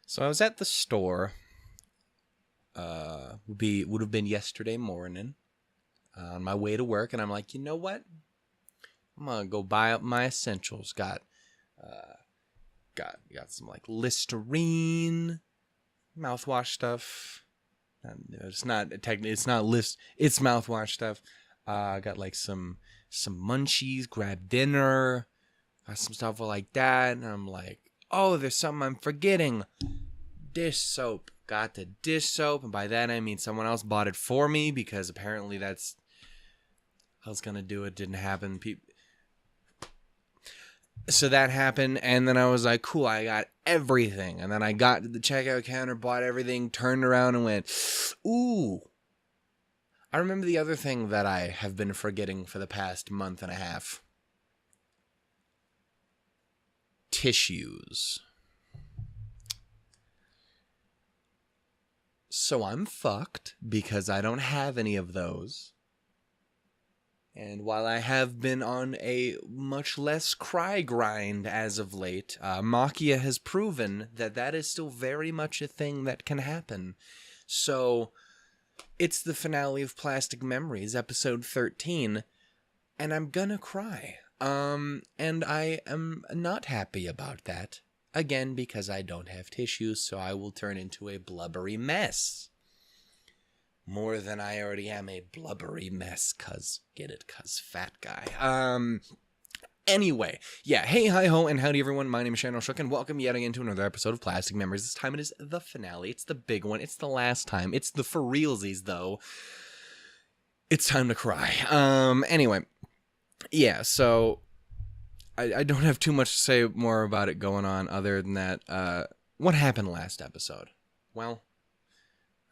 So I was at the store. Would have been yesterday morning on my way to work, and I'm like, you know what? I'm gonna go buy up my essentials. Got some like Listerine, mouthwash stuff. It's not technically. It's not list. It's mouthwash stuff. Got like some munchies. Grab dinner. Got some stuff like that, and I'm like, oh, there's something I'm forgetting. Dish soap. Got the dish soap, and by that I mean someone else bought it for me because apparently that's I was gonna do it. Didn't happen. So that happened, and then I was like, cool, I got everything. And then I got to the checkout counter, bought everything, turned around and went, ooh. I remember the other thing that I have been forgetting for the past month and a half. Tissues. So I'm fucked because I don't have any of those. And while I have been on a much less cry grind as of late, Makia has proven that that is still very much a thing that can happen. So it's the finale of Plastic Memories, episode 13, and I'm gonna cry. And I am not happy about that. Again, because I don't have tissues, so I will turn into a blubbery mess. More than I already am a blubbery mess, cuz fat guy. Anyway, yeah, hey, hi, ho, and howdy, everyone. My name is Shannon Shook, and welcome yet again to another episode of Plastic Memories. This time it is the finale. It's the big one. It's the last time. It's the for realsies, though. It's time to cry. Anyway, yeah, so I don't have too much to say more about it going on other than that. What happened last episode? Well,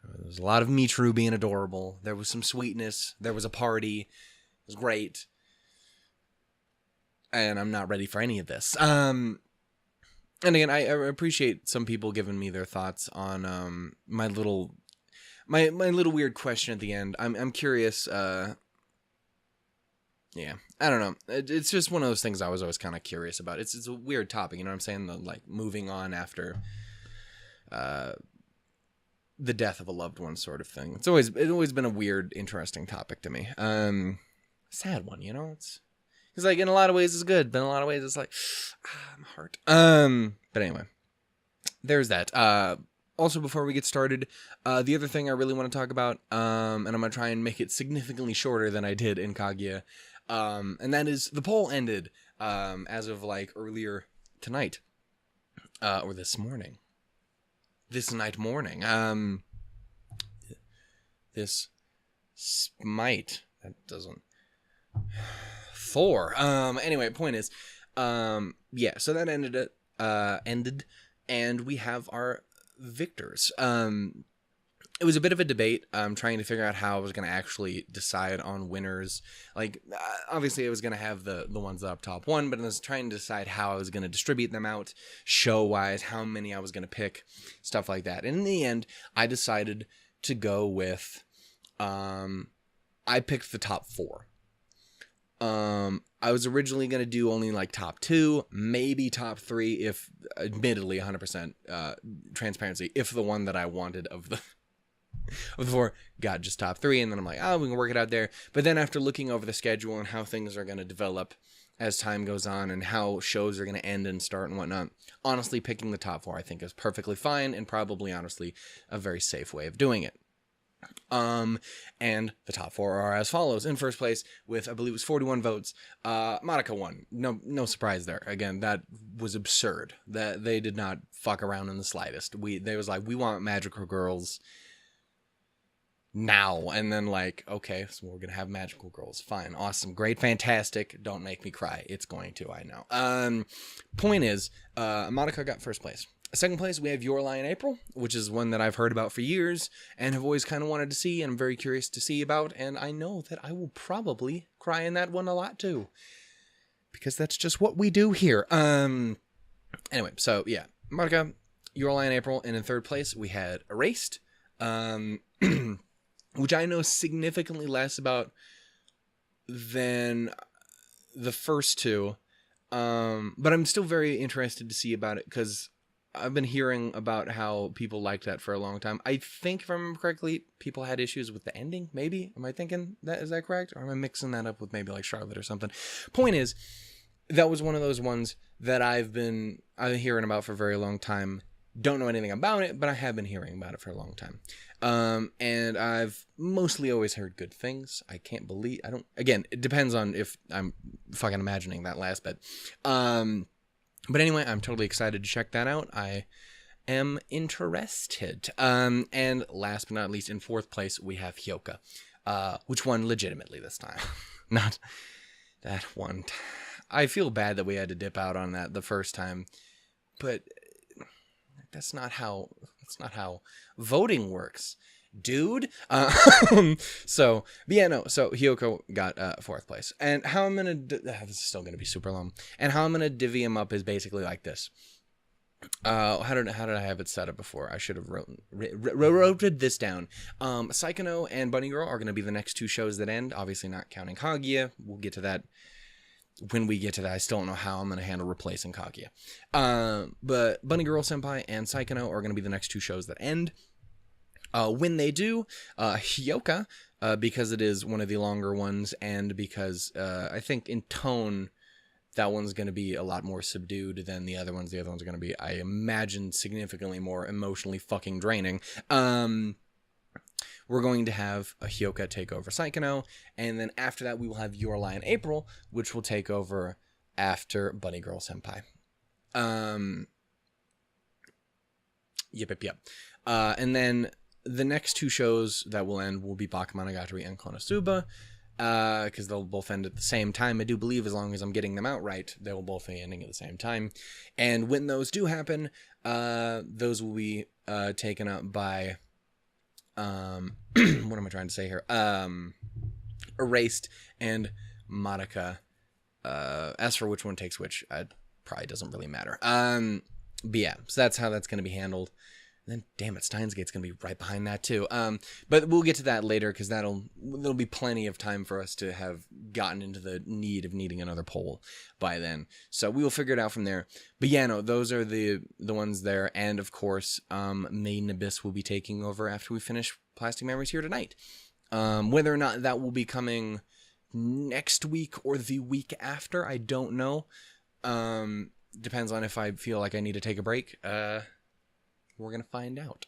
there was a lot of Michiru being adorable. There was some sweetness. There was a party. It was great. And I'm not ready for any of this. And again, I appreciate some people giving me their thoughts on my little weird question at the end. I'm curious. Yeah, I don't know. It's just one of those things I was always kind of curious about. It's a weird topic, you know what I'm saying? Like moving on after the death of a loved one sort of thing. It's always been a weird, interesting topic to me. Sad one, you know? It's like in a lot of ways it's good, but in a lot of ways it's like my heart. But anyway, there's that. Also, before we get started, the other thing I really want to talk about, and I'm gonna try and make it significantly shorter than I did in Kaguya, and that is the poll ended as of like earlier tonight, or this morning. This night morning. This smite. That doesn't. Thor. Anyway, point is, yeah, so that ended, and we have our victors. It was a bit of a debate, trying to figure out how I was going to actually decide on winners. Like, obviously I was going to have the ones that up top one, but I was trying to decide how I was going to distribute them out, show-wise, how many I was going to pick, stuff like that. And in the end, I decided to go with, I picked the top 4. I was originally going to do only like top 2, maybe top 3, if admittedly 100% transparency, if the one that I wanted of the 4 got just top 3, and then I'm like, oh, we can work it out there. But then after looking over the schedule and how things are going to develop as time goes on and how shows are going to end and start and whatnot, honestly, picking the top 4 I think is perfectly fine and probably honestly a very safe way of doing it. And the top 4 are as follows. In first place, with I believe it was 41 votes, Monica won. No surprise there. Again, that was absurd. That they did not fuck around in the slightest. They was like, we want magical girls now, and then like, okay, so we're gonna have magical girls. Fine, awesome, great, fantastic. Don't make me cry. It's going to, I know. Point is, Monica got first place. Second place, we have Your Lie in April, which is one that I've heard about for years and have always kind of wanted to see and I'm very curious to see about, and I know that I will probably cry in that one a lot too, because that's just what we do here. Anyway, so yeah, Monica, Your Lie in April, and in third place we had Erased, which I know significantly less about than the first two, but I'm still very interested to see about it because I've been hearing about how people liked that for a long time. I think, if I remember correctly, people had issues with the ending, maybe? Am I thinking that? Is that correct? Or am I mixing that up with maybe like Charlotte or something? Point is, that was one of those ones that I've been hearing about for a very long time. Don't know anything about it, but I have been hearing about it for a long time. And I've mostly always heard good things. I can't believe, again, it depends on if I'm fucking imagining that last bit. But anyway, I'm totally excited to check that out. I am interested. And last but not least, in fourth place, we have Hyoka, which won legitimately this time. Not that one. I feel bad that we had to dip out on that the first time, but that's not how voting works, dude. So Hyoka got fourth place, and how I'm gonna this is still gonna be super long, and how I'm gonna divvy him up is basically like this. How did I have it set up before? I should have wrote this down. Psychono and Bunny Girl are gonna be the next two shows that end. Obviously not counting Kaguya. We'll get to that when we get to that. I still don't know how I'm going to handle replacing Kaguya. But Bunny Girl Senpai and Psychono are going to be the next two shows that end. When they do, Hyoka, because it is one of the longer ones, and because I think in tone, that one's going to be a lot more subdued than the other ones. The other ones are going to be, I imagine, significantly more emotionally fucking draining. We're going to have a Hyoka take over Psychono, and then after that we will have Your Lie in April, which will take over after Bunny Girl Senpai. Yep. And then the next two shows that will end will be Bakemonogatari and Konosuba, because they'll both end at the same time. I do believe, as long as I'm getting them out right, they will both be ending at the same time. And when those do happen, those will be taken up by... what am I trying to say here? Erased and Madoka. As for which one takes which, it probably doesn't really matter. But yeah, so that's how that's going to be handled. And then, damn it, Steins Gate's going to be right behind that too. But we'll get to that later, because there'll be plenty of time for us to have gotten into the need of needing another poll by then. So we will figure it out from there. But yeah, no, those are the ones there. And of course, Maiden Abyss will be taking over after we finish Plastic Memories here tonight. Whether or not that will be coming next week or the week after, I don't know. Depends on if I feel like I need to take a break. We're going to find out.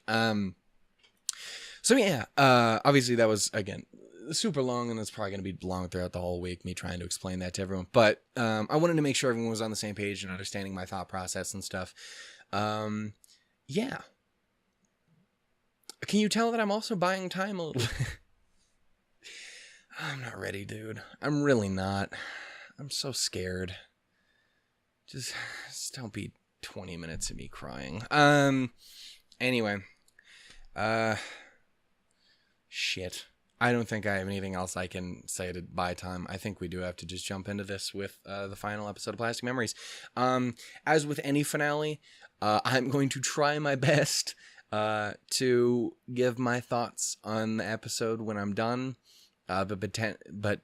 So yeah, obviously that was, again, super long, and it's probably going to be long throughout the whole week, me trying to explain that to everyone. But I wanted to make sure everyone was on the same page and understanding my thought process and stuff. Yeah. Can you tell that I'm also buying time a little bit? I'm not ready, dude. I'm really not. I'm so scared. Just don't be 20 minutes of me crying. Anyway. Shit. I don't think I have anything else I can say to buy time. I think we do have to just jump into this with the final episode of Plastic Memories. As with any finale, I'm going to try my best to give my thoughts on the episode when I'm done. But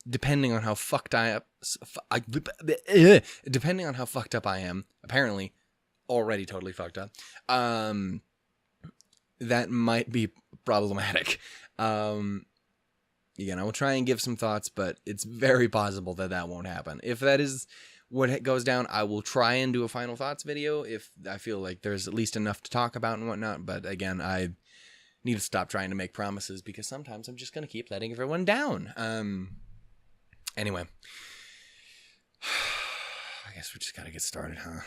depending on how fucked depending on how fucked up I am, apparently already totally fucked up, that might be problematic. Again, I will try and give some thoughts, but it's very possible that won't happen. If that is what goes down, I will try and do a final thoughts video if I feel like there's at least enough to talk about and whatnot. But again, I need to stop trying to make promises, because sometimes I'm just going to keep letting everyone down. Anyway, I guess we just got to get started, huh?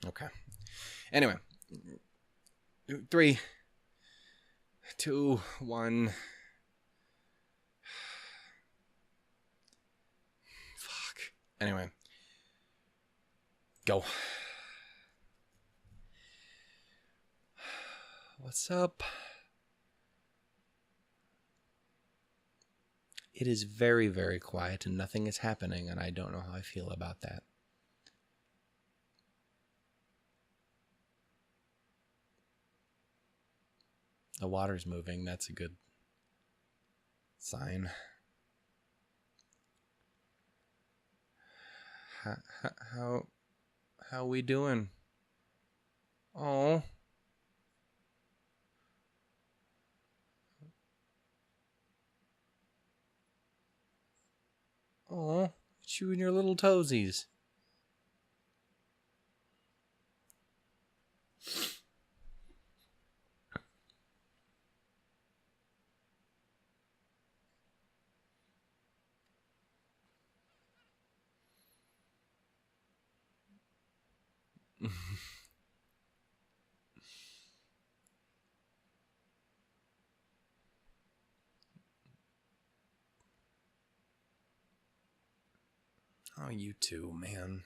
Okay. Anyway, 3, 2, 1. Fuck. Anyway. Go. What's up? It is very, very quiet and nothing is happening, and I don't know how I feel about that. The water's moving. That's a good sign. How we doing? Just you and your little toesies. Oh, you too, man.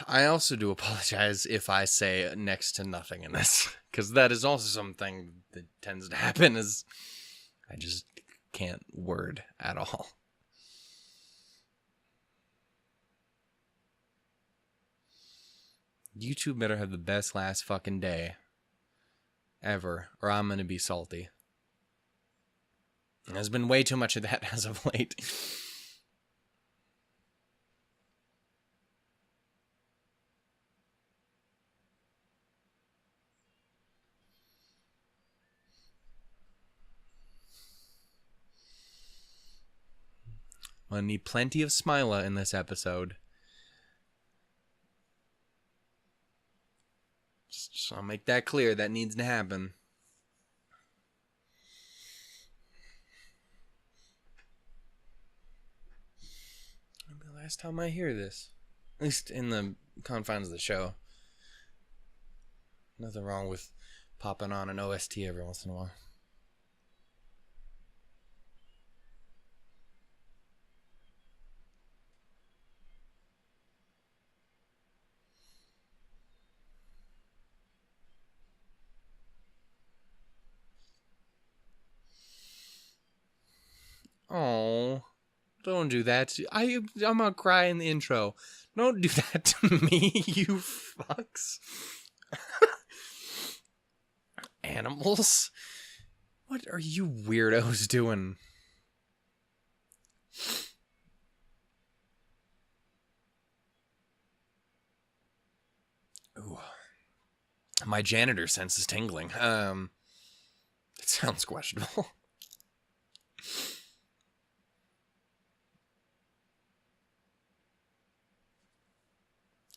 I also do apologize if I say next to nothing in this, because that is also something that tends to happen, is I just can't word at all. YouTube better have the best last fucking day ever, or I'm gonna be salty. There's been way too much of that as of late. I need plenty of Smila in this episode. Just I'll make that clear. That needs to happen. Maybe the last time I hear this. At least in the confines of the show. Nothing wrong with popping on an OST every once in a while. Oh, don't do that. I'm gonna cry in the intro. Don't do that to me, you fucks. Animals? What are you weirdos doing? Ooh. My janitor sense is tingling. It sounds questionable.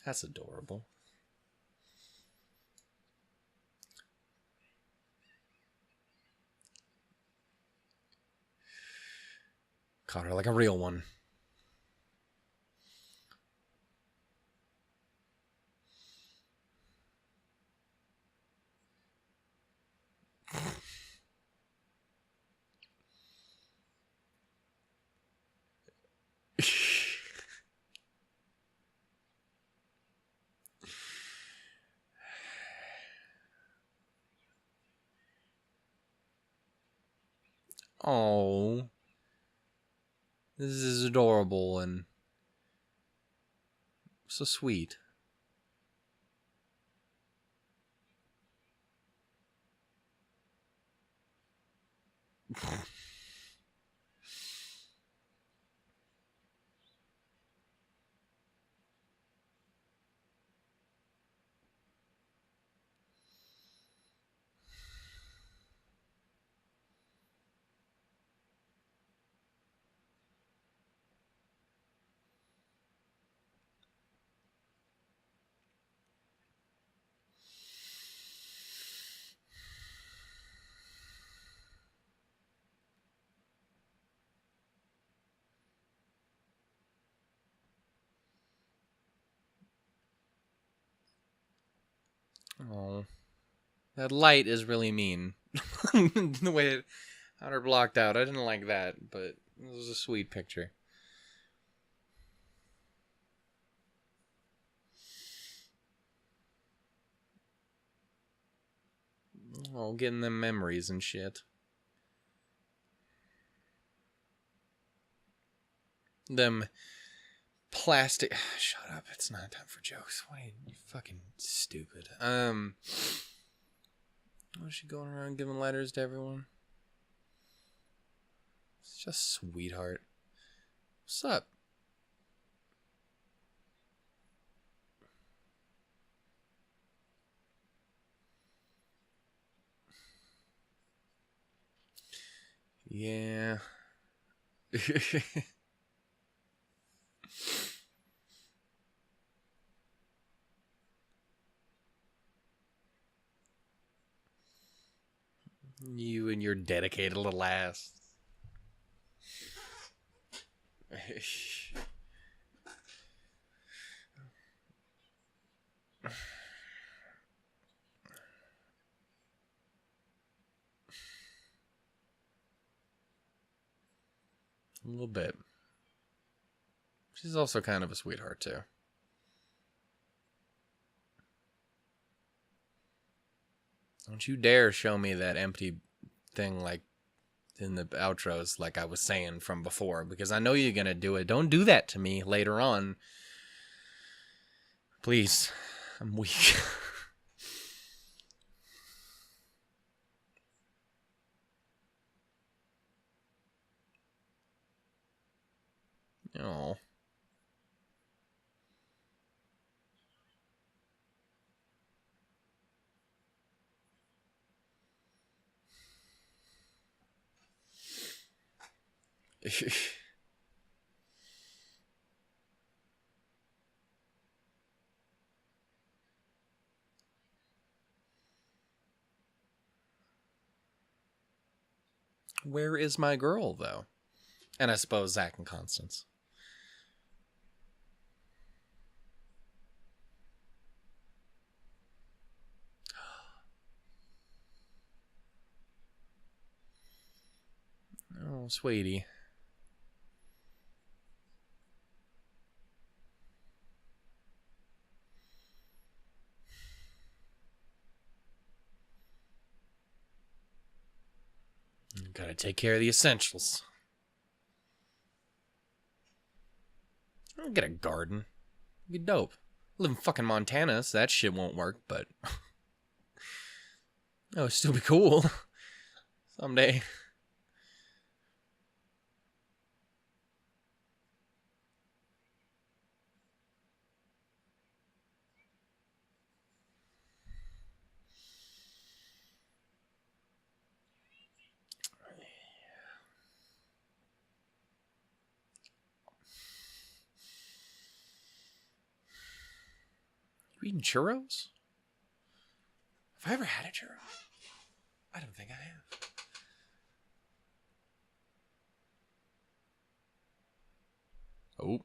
That's adorable. Caught her like a real one. Oh, this is adorable and so sweet. Oh, that light is really mean. The way it had her blocked out, I didn't like that, but it was a sweet picture. Oh, getting them memories and shit. Them plastic. Shut up! It's not time for jokes. Why you fucking stupid? Was she going around giving letters to everyone? It's just sweetheart. What's up? Yeah. You and your dedicated little ass. A little bit. She's also kind of a sweetheart, too. Don't you dare show me that empty thing like in the outros like I was saying from before, because I know you're going to do it. Don't do that to me later on. Please. I'm weak. Oh. Where is my girl, though? And I suppose Zach and Constance. Oh, sweetie. You gotta take care of the essentials. I'll get a garden. It'd be dope. I live in fucking Montana, so that shit won't work, but... oh, it'd still be cool. Someday. You eating churros? Have I ever had a churro? I don't think I have. Oh.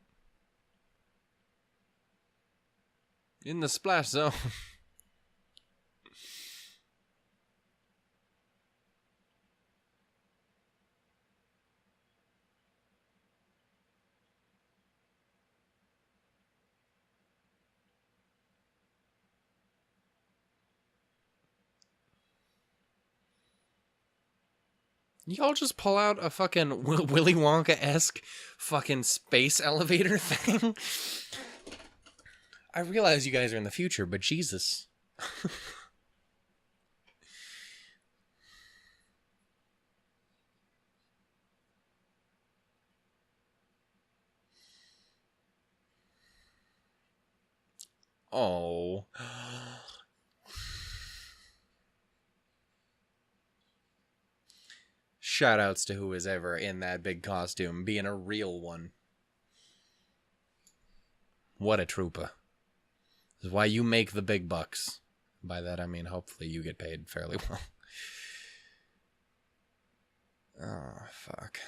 In the splash zone. Y'all just pull out a fucking Willy Wonka-esque fucking space elevator thing? I realize you guys are in the future, but Jesus. Oh. Shoutouts to who is ever in that big costume, being a real one. What a trooper. This is why you make the big bucks. By that I mean hopefully you get paid fairly well. Oh, fuck.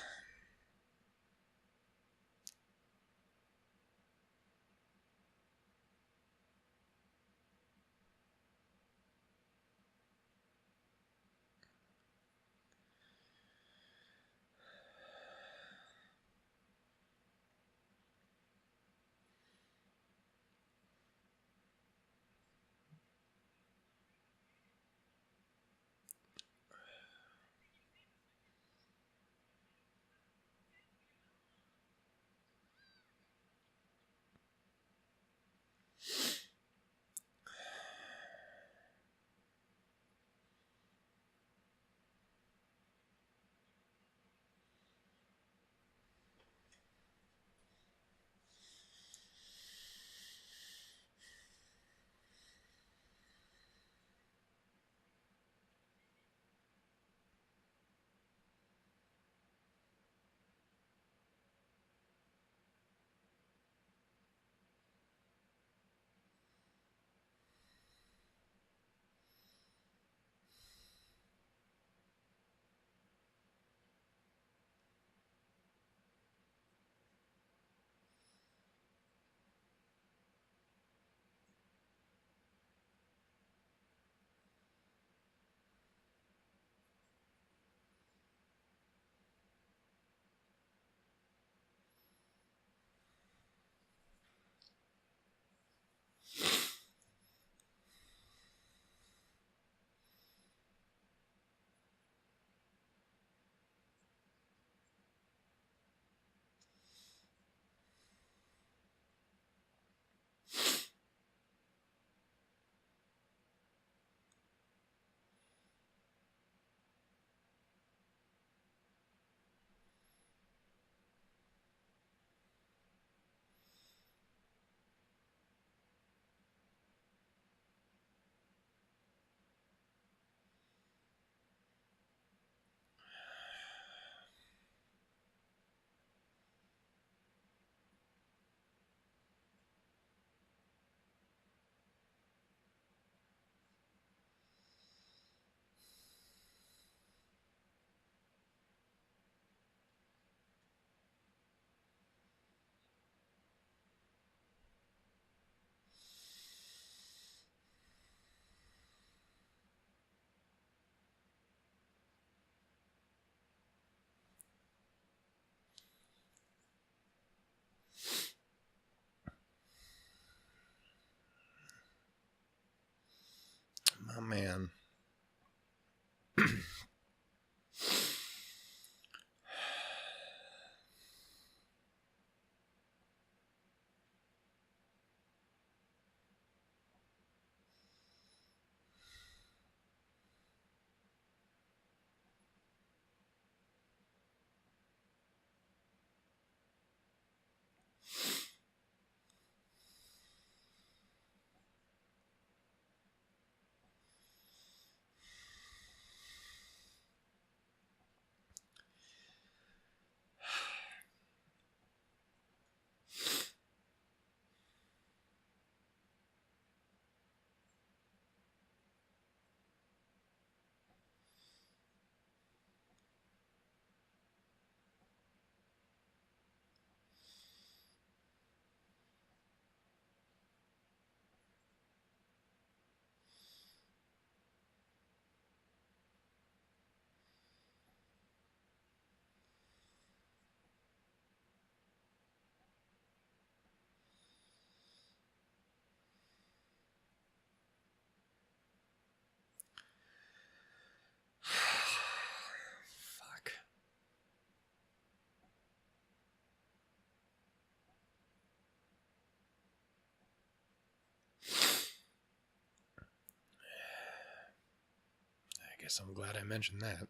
guess I'm glad I mentioned that.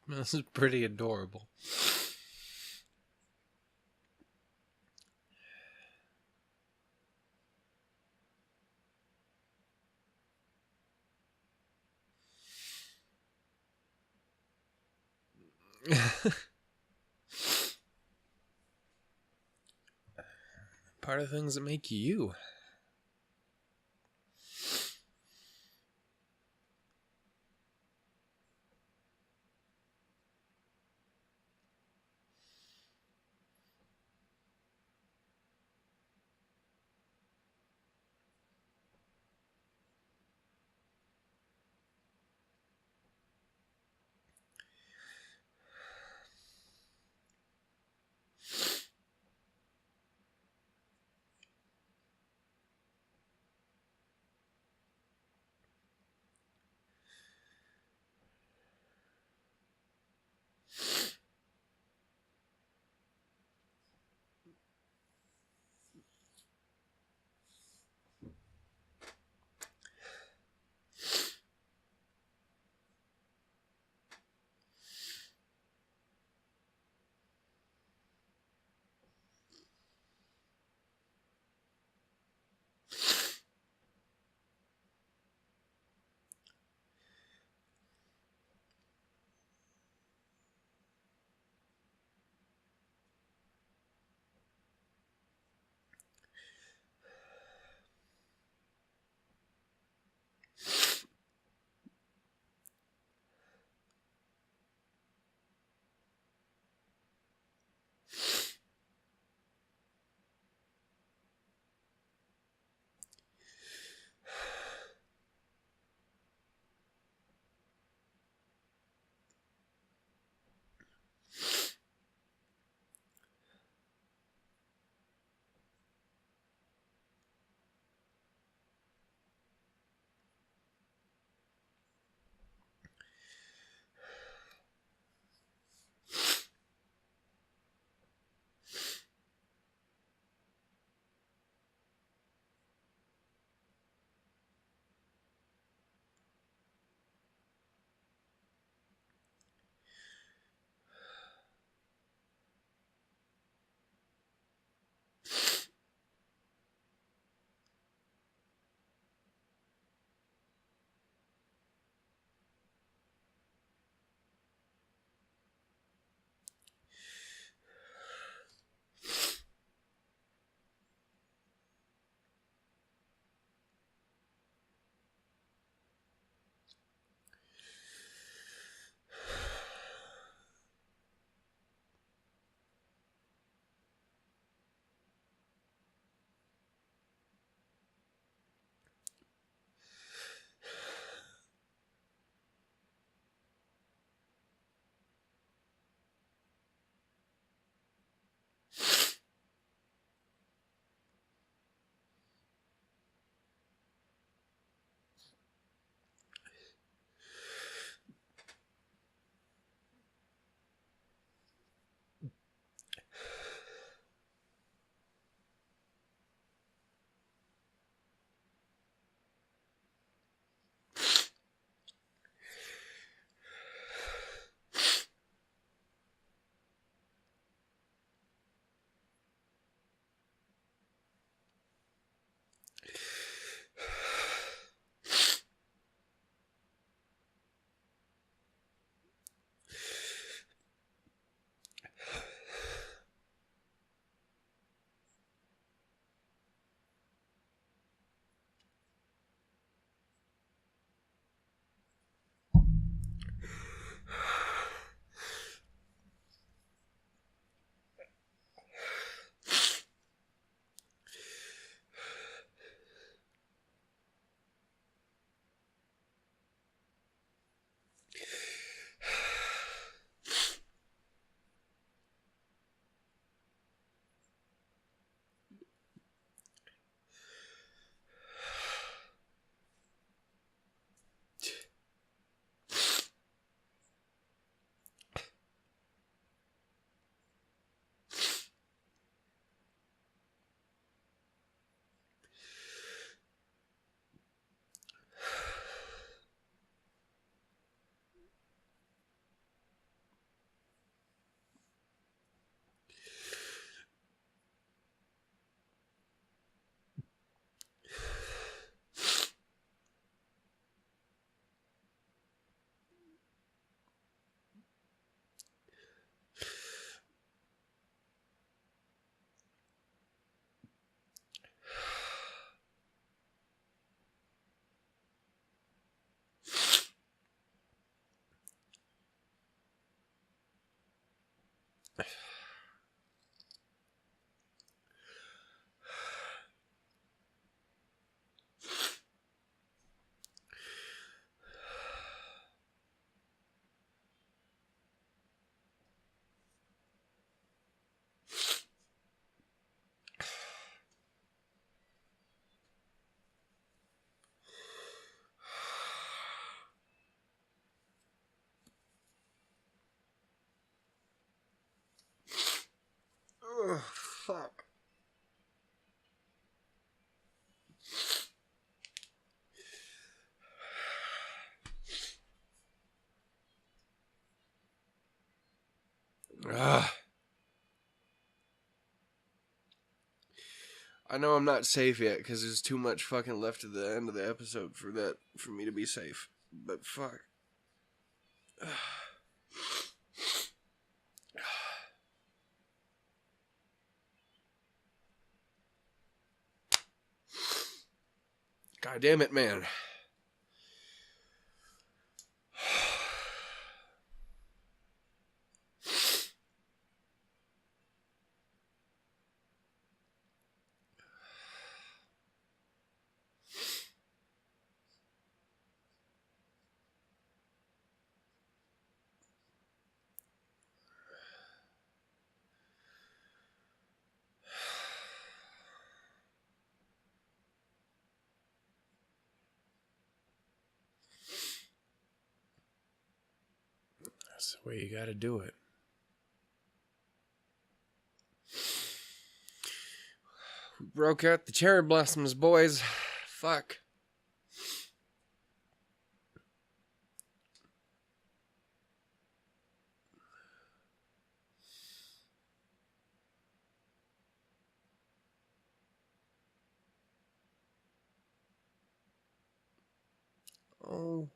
This is pretty adorable. Part of things that make you. Ugh. I know I'm not safe yet because there's too much fucking left at the end of the episode for me to be safe. But fuck. God damn it, man. That's the way you gotta do it. We broke out the cherry blossoms, boys. Fuck. Oh.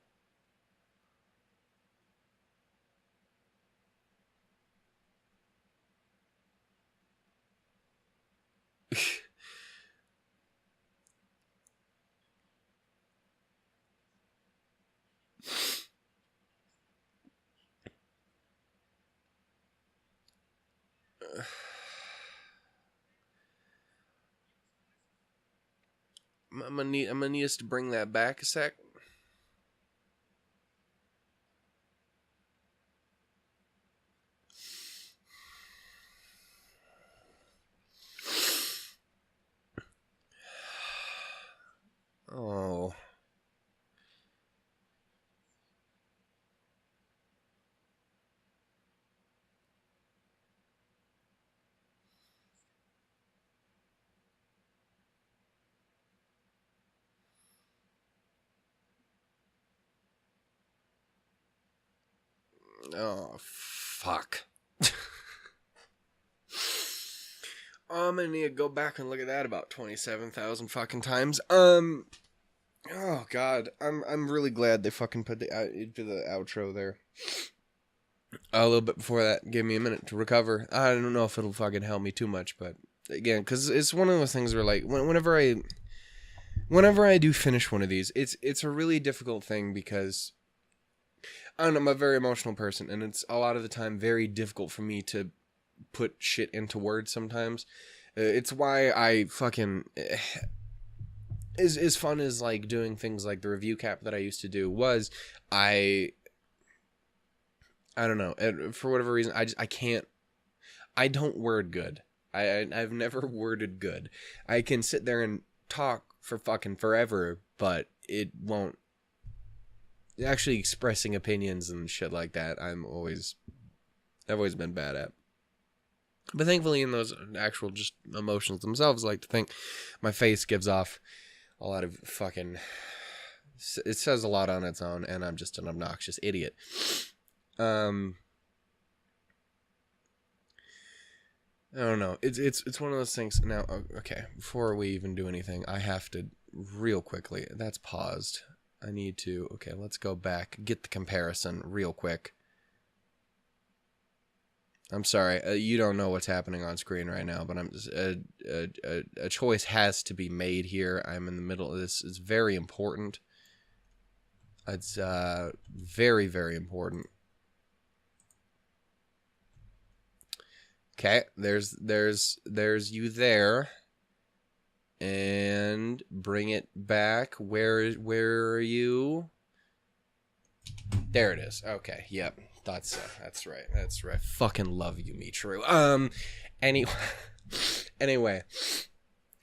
I'm gonna need us to bring that back a sec. Oh. Oh, fuck. I'm gonna need to go back and look at that about 27,000 fucking times. Oh god, I'm really glad they fucking put the outro there. A little bit before that, give me a minute to recover. I don't know if it'll fucking help me too much, but again, because it's one of those things where like whenever I do finish one of these, it's a really difficult thing because I don't know, I'm a very emotional person, and it's a lot of the time very difficult for me to put shit into words sometimes. It's why I fucking as fun as like doing things like the review cap that I used to do was I don't know, for whatever reason I can't, I don't word good. I've never worded good. I can sit there and talk for fucking forever, but it won't actually expressing opinions and shit like that. I've always been bad at. But thankfully in those actual just emotions themselves, I like to think my face gives off a lot of fucking, it says a lot on its own, and I'm just an obnoxious idiot. I don't know. It's one of those things. Now, okay, before we even do anything, I have to real quickly. That's paused. I need to. Okay, let's go back. Get the comparison real quick. I'm sorry. You don't know what's happening on screen right now, but I'm just, a choice has to be made here. I'm in the middle of this. It's very important. It's very, very important. Okay, there's you there, and bring it back. Where are you? There it is. Okay, yep, that's right. That's right. Fucking love you, Michiru. Anyway,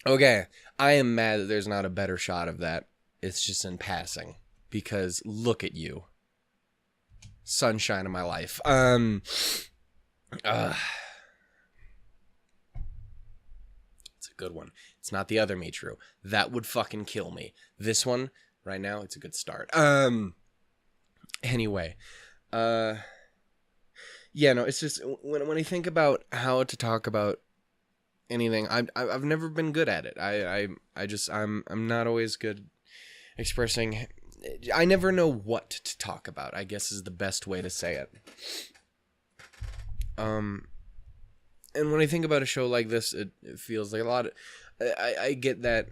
okay. I am mad that there's not a better shot of that. It's just in passing because look at you, sunshine of my life. Good one. It's not the other Michiru. That would fucking kill me. This one, right now, it's a good start. Anyway. Yeah, Yeah, no, it's just when I think about how to talk about anything, I've never been good at it. I'm not always good expressing. I never know what to talk about, I guess is the best way to say it. And when I think about a show like this, it feels like a lot of, I get that.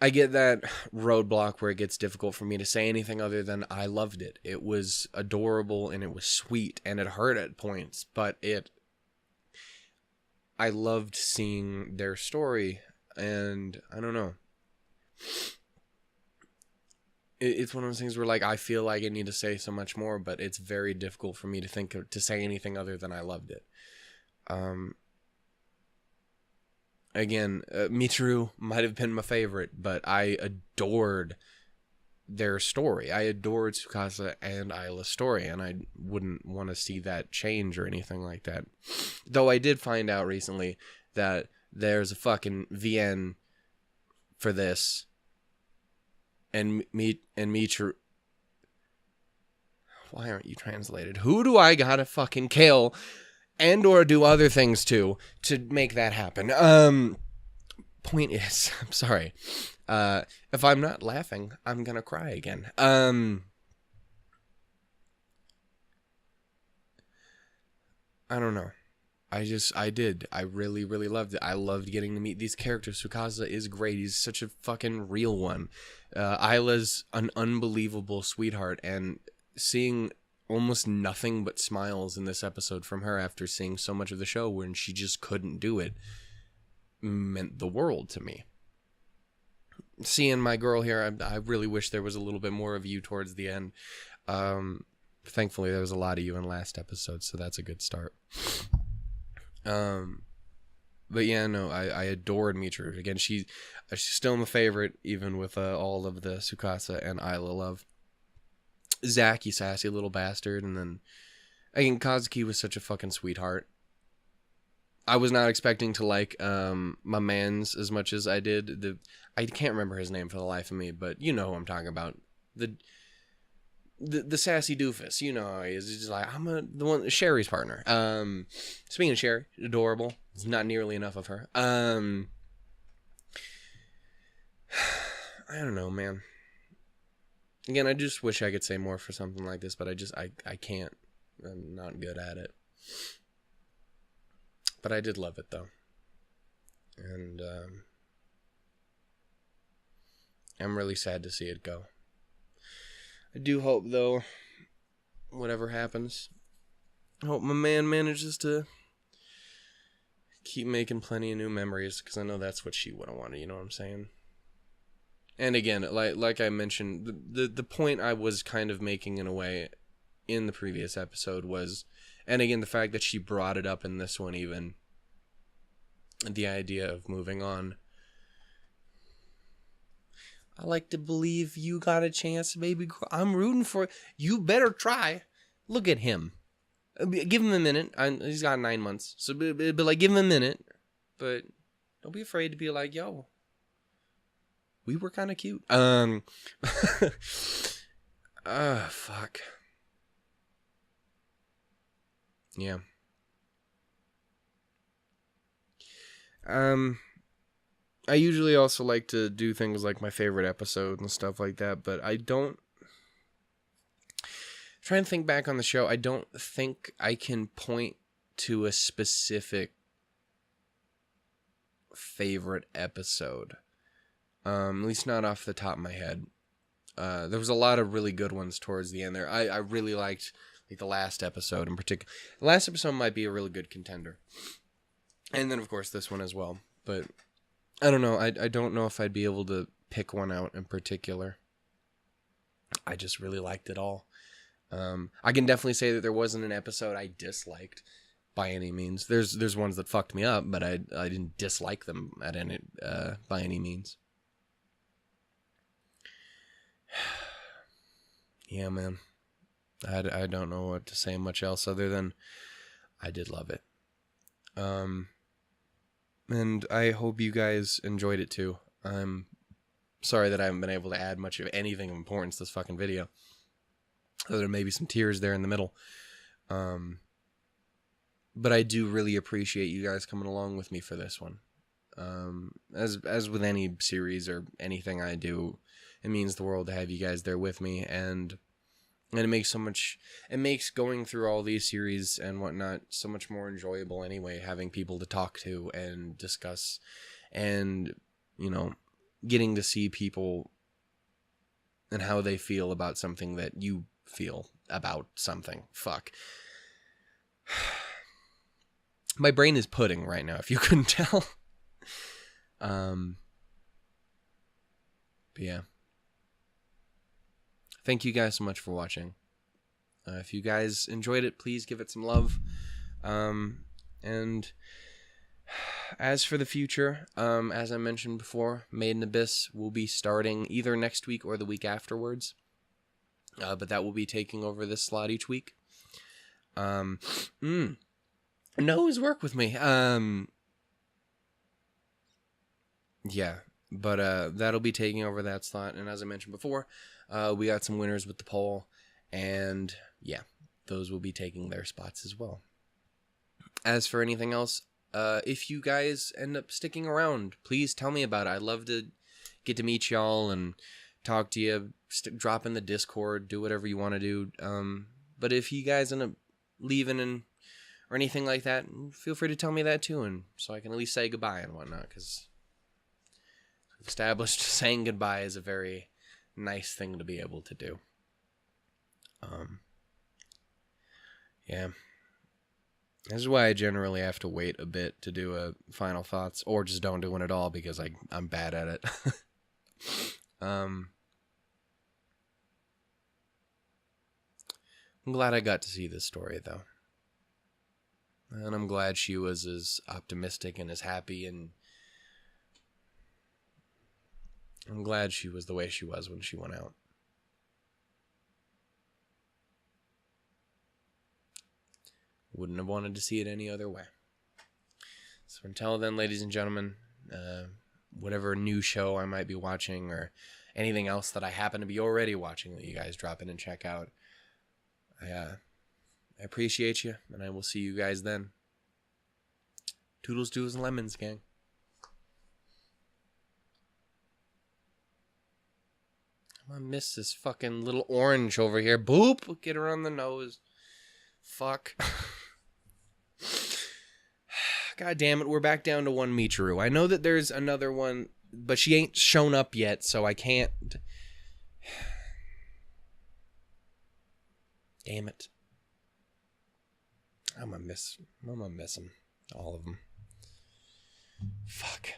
I get that roadblock where it gets difficult for me to say anything other than I loved it. It was adorable and it was sweet and it hurt at points, but I loved seeing their story, and I don't know. It's one of those things where, like, I feel like I need to say so much more, but it's very difficult for me to say anything other than I loved it. Again, Michiru might have been my favorite, but I adored their story. I adored Tsukasa and Isla's story, and I wouldn't want to see that change or anything like that. Though I did find out recently that there's a fucking VN for this, and Michiru. Why aren't you translated? Who do I gotta fucking kill and or do other things to make that happen? Point is, I'm sorry. If I'm not laughing, I'm gonna cry again. I don't know. I really, really loved it. I loved getting to meet these characters. Tsukasa is great. He's such a fucking real one. Isla's an unbelievable sweetheart, and seeing almost nothing but smiles in this episode from her after seeing so much of the show when she just couldn't do it meant the world to me. Seeing my girl here, I really wish there was a little bit more of you towards the end. Thankfully, there was a lot of you in last episode, so that's a good start. But yeah, no, I adored Michiru. Again, she's still my favorite, even with all of the Tsukasa and Isla love. Zach, you sassy little bastard, and then again, Kazuki was such a fucking sweetheart. I was not expecting to like my man's as much as I did. I can't remember his name for the life of me, but you know who I'm talking about. The sassy doofus, you know how he is. He's just like, the one, Sherry's partner. Speaking of Sherry, adorable. There's not nearly enough of her. I don't know, man. Again, I just wish I could say more for something like this, but I can't. I'm not good at it. But I did love it, though. And I'm really sad to see it go. I do hope, though, whatever happens, I hope my man manages to keep making plenty of new memories, because I know that's what she would have wanted, you know what I'm saying? And again, like I mentioned, the point I was kind of making in a way in the previous episode was, and again, the fact that she brought it up in this one even, the idea of moving on. I like to believe you got a chance, baby. I'm rooting for you. Better try. Look at him. Give him a minute. He's got 9 months. So, but like, give him a minute. But don't be afraid to be like, yo, we were kind of cute. Fuck. Yeah. I usually also like to do things like my favorite episode and stuff like that, but I don't. Trying to think back on the show, I don't think I can point to a specific favorite episode. At least not off the top of my head. There was a lot of really good ones towards the end there. I really liked like the last episode in particular. The last episode might be a really good contender. And then, of course, this one as well. But I don't know. I don't know if I'd be able to pick one out in particular. I just really liked it all. I can definitely say that there wasn't an episode I disliked by any means. There's ones that fucked me up, but I didn't dislike them at any by any means. Yeah, man. I don't know what to say much else other than I did love it. And I hope you guys enjoyed it too. I'm sorry that I haven't been able to add much of anything of importance to this fucking video. There may be some tears there in the middle. But I do really appreciate you guys coming along with me for this one. As with any series or anything I do, it means the world to have you guys there with me, and it makes going through all these series and whatnot so much more enjoyable anyway, having people to talk to and discuss, and, you know, getting to see people and how they feel about something that you feel about something. Fuck. My brain is pudding right now, if you couldn't tell. But yeah. Thank you guys so much for watching. If you guys enjoyed it, please give it some love. And as for the future, as I mentioned before, Made in Abyss will be starting either next week or the week afterwards. But that will be taking over this slot each week. No's work with me. Yeah, but that'll be taking over that slot. And as I mentioned before, we got some winners with the poll, and yeah, those will be taking their spots as well. As for anything else, if you guys end up sticking around, please tell me about it. I'd love to get to meet y'all and talk to you, drop in the Discord, do whatever you want to do. But if you guys end up leaving or anything like that, feel free to tell me that too, and so I can at least say goodbye and whatnot, because we've established saying goodbye is a very nice thing to be able to do. Yeah. This is why I generally have to wait a bit to do a final thoughts, or just don't do one at all, because I'm bad at it. I'm glad I got to see this story, though. And I'm glad she was as optimistic and as happy, and I'm glad she was the way she was when she went out. Wouldn't have wanted to see it any other way. So until then, ladies and gentlemen, whatever new show I might be watching or anything else that I happen to be already watching that you guys drop in and check out, I appreciate you, and I will see you guys then. Toodles, doodles, and lemons, gang. I'm gonna miss this fucking little orange over here. Boop! Get her on the nose. Fuck. God damn it, we're back down to one Michiru. I know that there's another one, but she ain't shown up yet, so I can't. Damn it. I'm gonna miss them. All of them. Fuck.